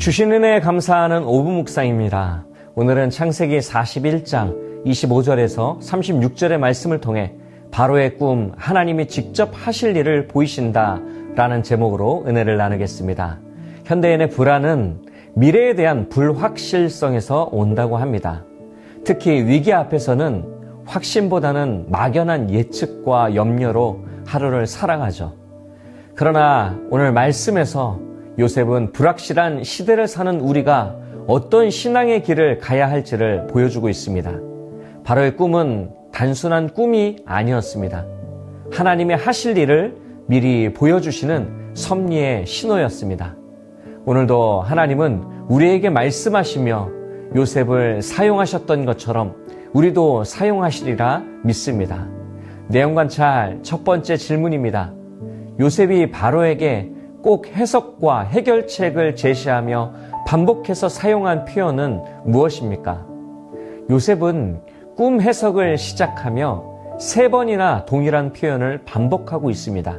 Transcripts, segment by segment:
주신 은혜에 감사하는 오부 묵상입니다. 오늘은 창세기 41장 25절에서 36절의 말씀을 통해 바로의 꿈, 하나님이 직접 하실 일을 보이신다 라는 제목으로 은혜를 나누겠습니다. 현대인의 불안은 미래에 대한 불확실성에서 온다고 합니다. 특히 위기 앞에서는 확신보다는 막연한 예측과 염려로 하루를 살아가죠. 그러나 오늘 말씀에서 요셉은 불확실한 시대를 사는 우리가 어떤 신앙의 길을 가야 할지를 보여주고 있습니다. 바로의 꿈은 단순한 꿈이 아니었습니다. 하나님이 하실 일을 미리 보여주시는 섭리의 신호였습니다. 오늘도 하나님은 우리에게 말씀하시며 요셉을 사용하셨던 것처럼 우리도 사용하시리라 믿습니다. 내용 관찰 첫 번째 질문입니다. 요셉이 바로에게 꼭 해석과 해결책을 제시하며 반복해서 사용한 표현은 무엇입니까? 요셉은 꿈 해석을 시작하며 3번이나 동일한 표현을 반복하고 있습니다.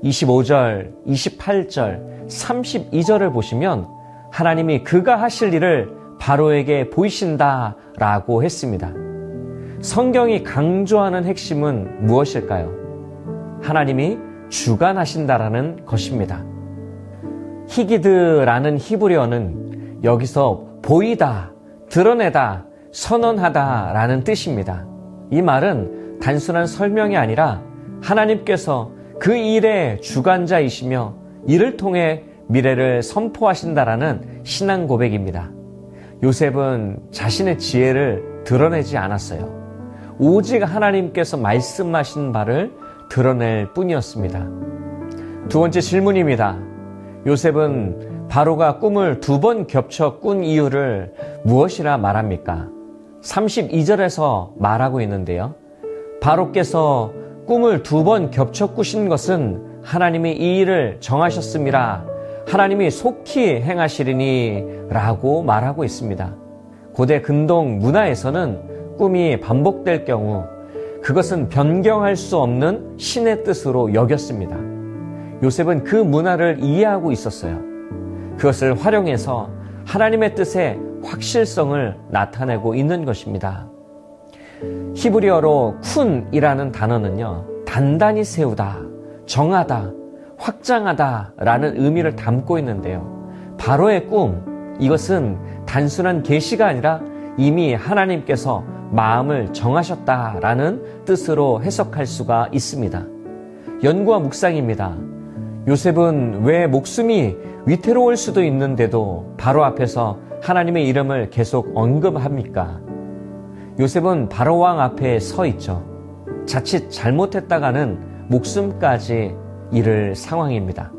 25절, 28절, 32절을 보시면 하나님이 그가 하실 일을 바로에게 보이신다라고 했습니다. 성경이 강조하는 핵심은 무엇일까요? 하나님이 주관하신다라는 것입니다. 히기드라는 히브리어는 여기서 보이다, 드러내다, 선언하다라는 뜻입니다. 이 말은 단순한 설명이 아니라 하나님께서 그 일의 주관자이시며 이를 통해 미래를 선포하신다라는 신앙 고백입니다. 요셉은 자신의 지혜를 드러내지 않았어요. 오직 하나님께서 말씀하신 바를 드러낼 뿐이었습니다. 두 번째 질문입니다. 요셉은 바로가 꿈을 2번 겹쳐 꾼 이유를 무엇이라 말합니까? 32절에서 말하고 있는데요. 바로께서 꿈을 2번 겹쳐 꾸신 것은 하나님이 이 일을 정하셨음이라 하나님이 속히 행하시리니 라고 말하고 있습니다. 고대 근동 문화에서는 꿈이 반복될 경우 그것은 변경할 수 없는 신의 뜻으로 여겼습니다. 요셉은 그 문화를 이해하고 있었어요. 그것을 활용해서 하나님의 뜻의 확실성을 나타내고 있는 것입니다. 히브리어로 쿤이라는 단어는요, 단단히 세우다, 정하다, 확장하다 라는 의미를 담고 있는데요. 바로의 꿈, 이것은 단순한 계시가 아니라 이미 하나님께서 마음을 정하셨다라는 뜻으로 해석할 수가 있습니다. 연구와 묵상입니다. 요셉은 왜 목숨이 위태로울 수도 있는데도 바로 앞에서 하나님의 이름을 계속 언급합니까? 요셉은 바로 왕 앞에 서 있죠. 자칫 잘못했다가는 목숨까지 잃을 상황입니다.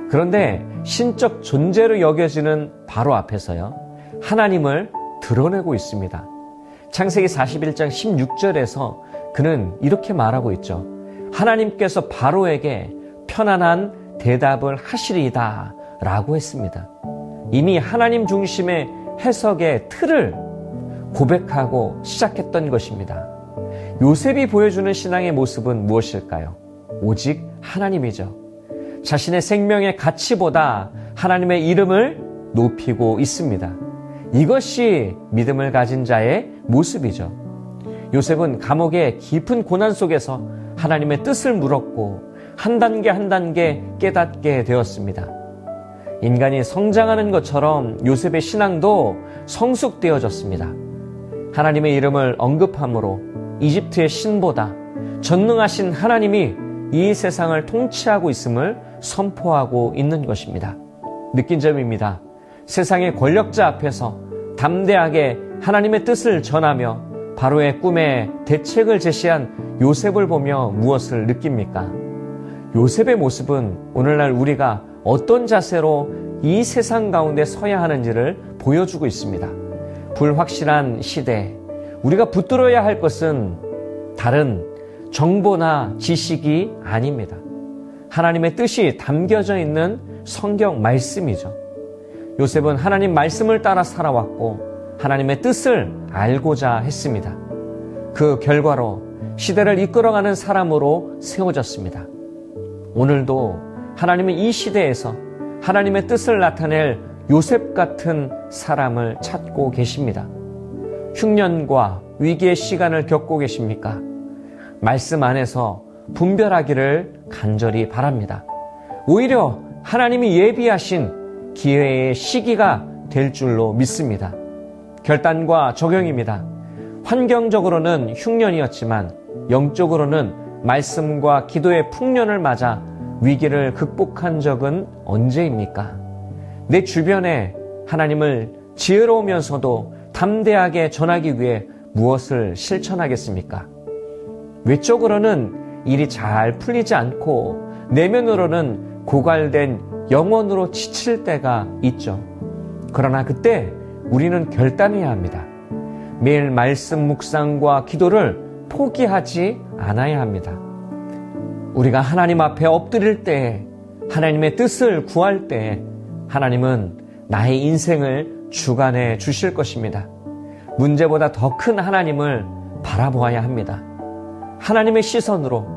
그런데 신적 존재로 여겨지는 바로 앞에서요, 하나님을 드러내고 있습니다. 창세기 41장 16절에서 그는 이렇게 말하고 있죠. 하나님께서 바로에게 편안한 대답을 하시리이다 라고 했습니다. 이미 하나님 중심의 해석의 틀을 고백하고 시작했던 것입니다. 요셉이 보여주는 신앙의 모습은 무엇일까요? 오직 하나님이죠. 자신의 생명의 가치보다 하나님의 이름을 높이고 있습니다. 이것이 믿음을 가진 자의 모습이죠. 요셉은 감옥의 깊은 고난 속에서 하나님의 뜻을 물었고 한 단계 한 단계 깨닫게 되었습니다. 인간이 성장하는 것처럼 요셉의 신앙도 성숙되어졌습니다. 하나님의 이름을 언급함으로 이집트의 신보다 전능하신 하나님이 이 세상을 통치하고 있음을 선포하고 있는 것입니다. 느낀 점입니다. 세상의 권력자 앞에서 담대하게 하나님의 뜻을 전하며 바로의 꿈에 대책을 제시한 요셉을 보며 무엇을 느낍니까? 요셉의 모습은 오늘날 우리가 어떤 자세로 이 세상 가운데 서야 하는지를 보여주고 있습니다. 불확실한 시대, 우리가 붙들어야 할 것은 다른 정보나 지식이 아닙니다. 하나님의 뜻이 담겨져 있는 성경 말씀이죠. 요셉은 하나님 말씀을 따라 살아왔고 하나님의 뜻을 알고자 했습니다. 그 결과로 시대를 이끌어가는 사람으로 세워졌습니다. 오늘도 하나님은 이 시대에서 하나님의 뜻을 나타낼 요셉 같은 사람을 찾고 계십니다. 흉년과 위기의 시간을 겪고 계십니까? 말씀 안에서 분별하기를 간절히 바랍니다. 오히려 하나님이 예비하신 기회의 시기가 될 줄로 믿습니다. 결단과 적용입니다. 환경적으로는 흉년이었지만 영적으로는 말씀과 기도의 풍년을 맞아 위기를 극복한 적은 언제입니까? 내 주변에 하나님을 지혜로우면서도 담대하게 전하기 위해 무엇을 실천하겠습니까? 외적으로는 일이 잘 풀리지 않고 내면으로는 고갈된 영혼으로 지칠 때가 있죠. 그러나 그때 우리는 결단해야 합니다. 매일 말씀 묵상과 기도를 포기하지 않아야 합니다. 우리가 하나님 앞에 엎드릴 때, 하나님의 뜻을 구할 때 하나님은 나의 인생을 주관해 주실 것입니다. 문제보다 더 큰 하나님을 바라보아야 합니다. 하나님의 시선으로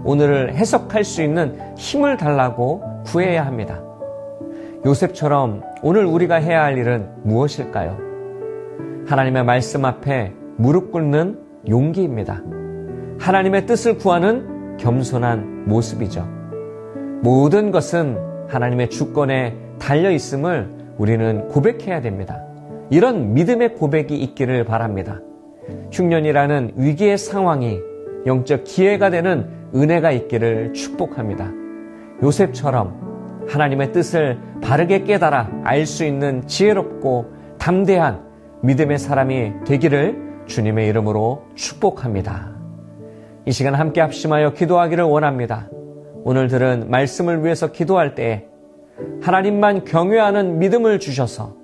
오늘을 해석할 수 있는 힘을 달라고 구해야 합니다. 요셉처럼 오늘 우리가 해야 할 일은 무엇일까요? 하나님의 말씀 앞에 무릎 꿇는 용기입니다. 하나님의 뜻을 구하는 겸손한 모습이죠. 모든 것은 하나님의 주권에 달려 있음을 우리는 고백해야 됩니다. 이런 믿음의 고백이 있기를 바랍니다. 흉년이라는 위기의 상황이 영적 기회가 되는 은혜가 있기를 축복합니다. 요셉처럼 하나님의 뜻을 바르게 깨달아 알 수 있는 지혜롭고 담대한 믿음의 사람이 되기를 주님의 이름으로 축복합니다. 이 시간 함께 합심하여 기도하기를 원합니다. 오늘 들은 말씀을 위해서 기도할 때 하나님만 경외하는 믿음을 주셔서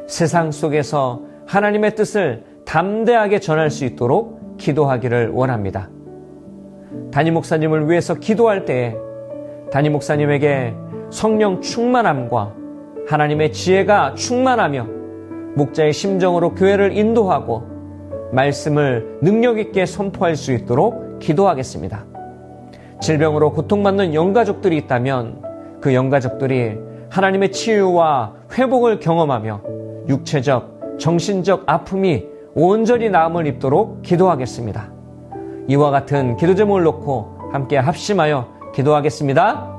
세상 속에서 하나님의 뜻을 담대하게 전할 수 있도록 기도하기를 원합니다. 담임 목사님을 위해서 기도할 때에 담임 목사님에게 성령 충만함과 하나님의 지혜가 충만하며 목자의 심정으로 교회를 인도하고 말씀을 능력 있게 선포할 수 있도록 기도하겠습니다. 질병으로 고통받는 영가족들이 있다면 그 영가족들이 하나님의 치유와 회복을 경험하며 육체적, 정신적 아픔이 온전히 나음을 입도록 기도하겠습니다. 이와 같은 기도 제목을 놓고 함께 합심하여 기도하겠습니다.